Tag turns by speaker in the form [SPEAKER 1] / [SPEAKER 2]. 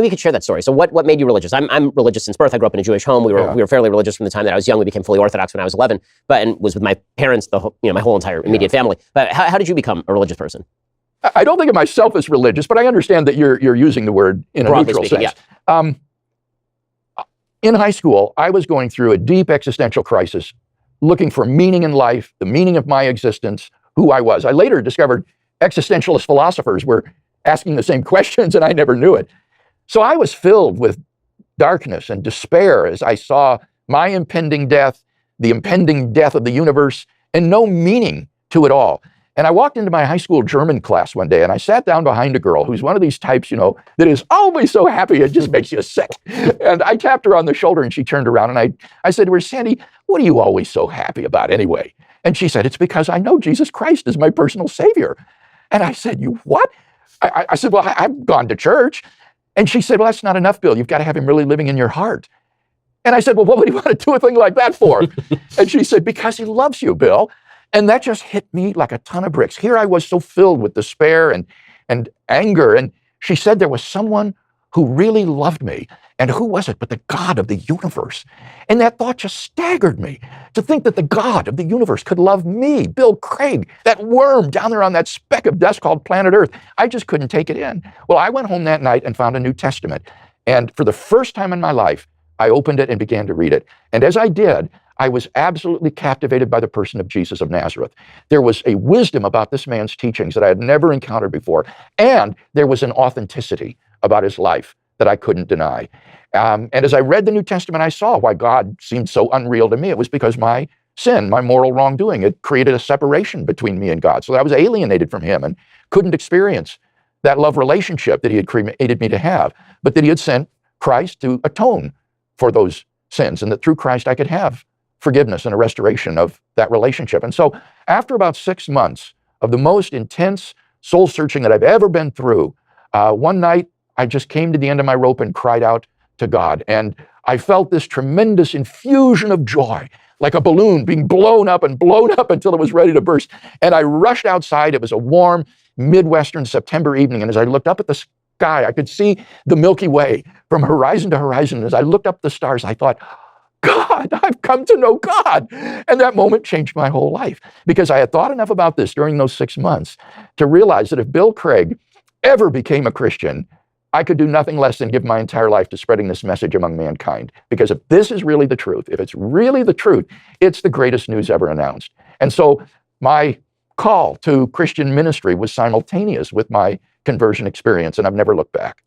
[SPEAKER 1] We could share that story. So what made you religious? I'm religious since birth. I grew up in a Jewish home. We were fairly religious from the time that I was young. We became fully Orthodox when I was 11, and was with my parents, my whole entire immediate family. But how did you become a religious person?
[SPEAKER 2] I don't think of myself as religious, but I understand that you're using the word in a neutral sense. Yeah. In high school, I was going through a deep existential crisis, looking for meaning in life, the meaning of my existence, who I was. I later discovered existentialist philosophers were asking the same questions, and I never knew it. So I was filled with darkness and despair as I saw my impending death, the impending death of the universe, and no meaning to it all. And I walked into my high school German class one day, and I sat down behind a girl who's one of these types, that is always so happy it just makes you sick. And I tapped her on the shoulder, and she turned around, and I said to her, "Sandy, what are you always so happy about anyway?" And she said, "It's because I know Jesus Christ is my personal Savior." And I said, "You what?" I said, "Well, I've gone to church." And she said, "Well, that's not enough, Bill. You've got to have him really living in your heart." And I said, "Well, what would he want to do a thing like that for?" And she said, "Because he loves you, Bill." And that just hit me like a ton of bricks. Here I was so filled with despair and anger. And she said there was someone who really loved me. And who was it but the God of the universe? And that thought just staggered me, to think that the God of the universe could love me, Bill Craig, that worm down there on that speck of dust called planet Earth. I just couldn't take it in. Well, I went home that night and found a New Testament. And for the first time in my life, I opened it and began to read it. And as I did, I was absolutely captivated by the person of Jesus of Nazareth. There was a wisdom about this man's teachings that I had never encountered before. And there was an authenticity about his life that I couldn't deny. And as I read the New Testament, I saw why God seemed so unreal to me. It was because my sin, my moral wrongdoing, it created a separation between me and God. So I was alienated from him and couldn't experience that love relationship that he had created me to have, but that he had sent Christ to atone for those sins, and that through Christ I could have forgiveness and a restoration of that relationship. And so after about 6 months of the most intense soul searching that I've ever been through, one night I just came to the end of my rope and cried out to God. And I felt this tremendous infusion of joy, like a balloon being blown up until it was ready to burst. And I rushed outside. It was a warm Midwestern September evening. And as I looked up at the sky, I could see the Milky Way from horizon to horizon. And as I looked up at the stars, I thought, God, I've come to know God. And that moment changed my whole life, because I had thought enough about this during those 6 months to realize that if Bill Craig ever became a Christian, I could do nothing less than give my entire life to spreading this message among mankind. Because if this is really the truth, if it's really the truth, it's the greatest news ever announced. And so my call to Christian ministry was simultaneous with my conversion experience, and I've never looked back.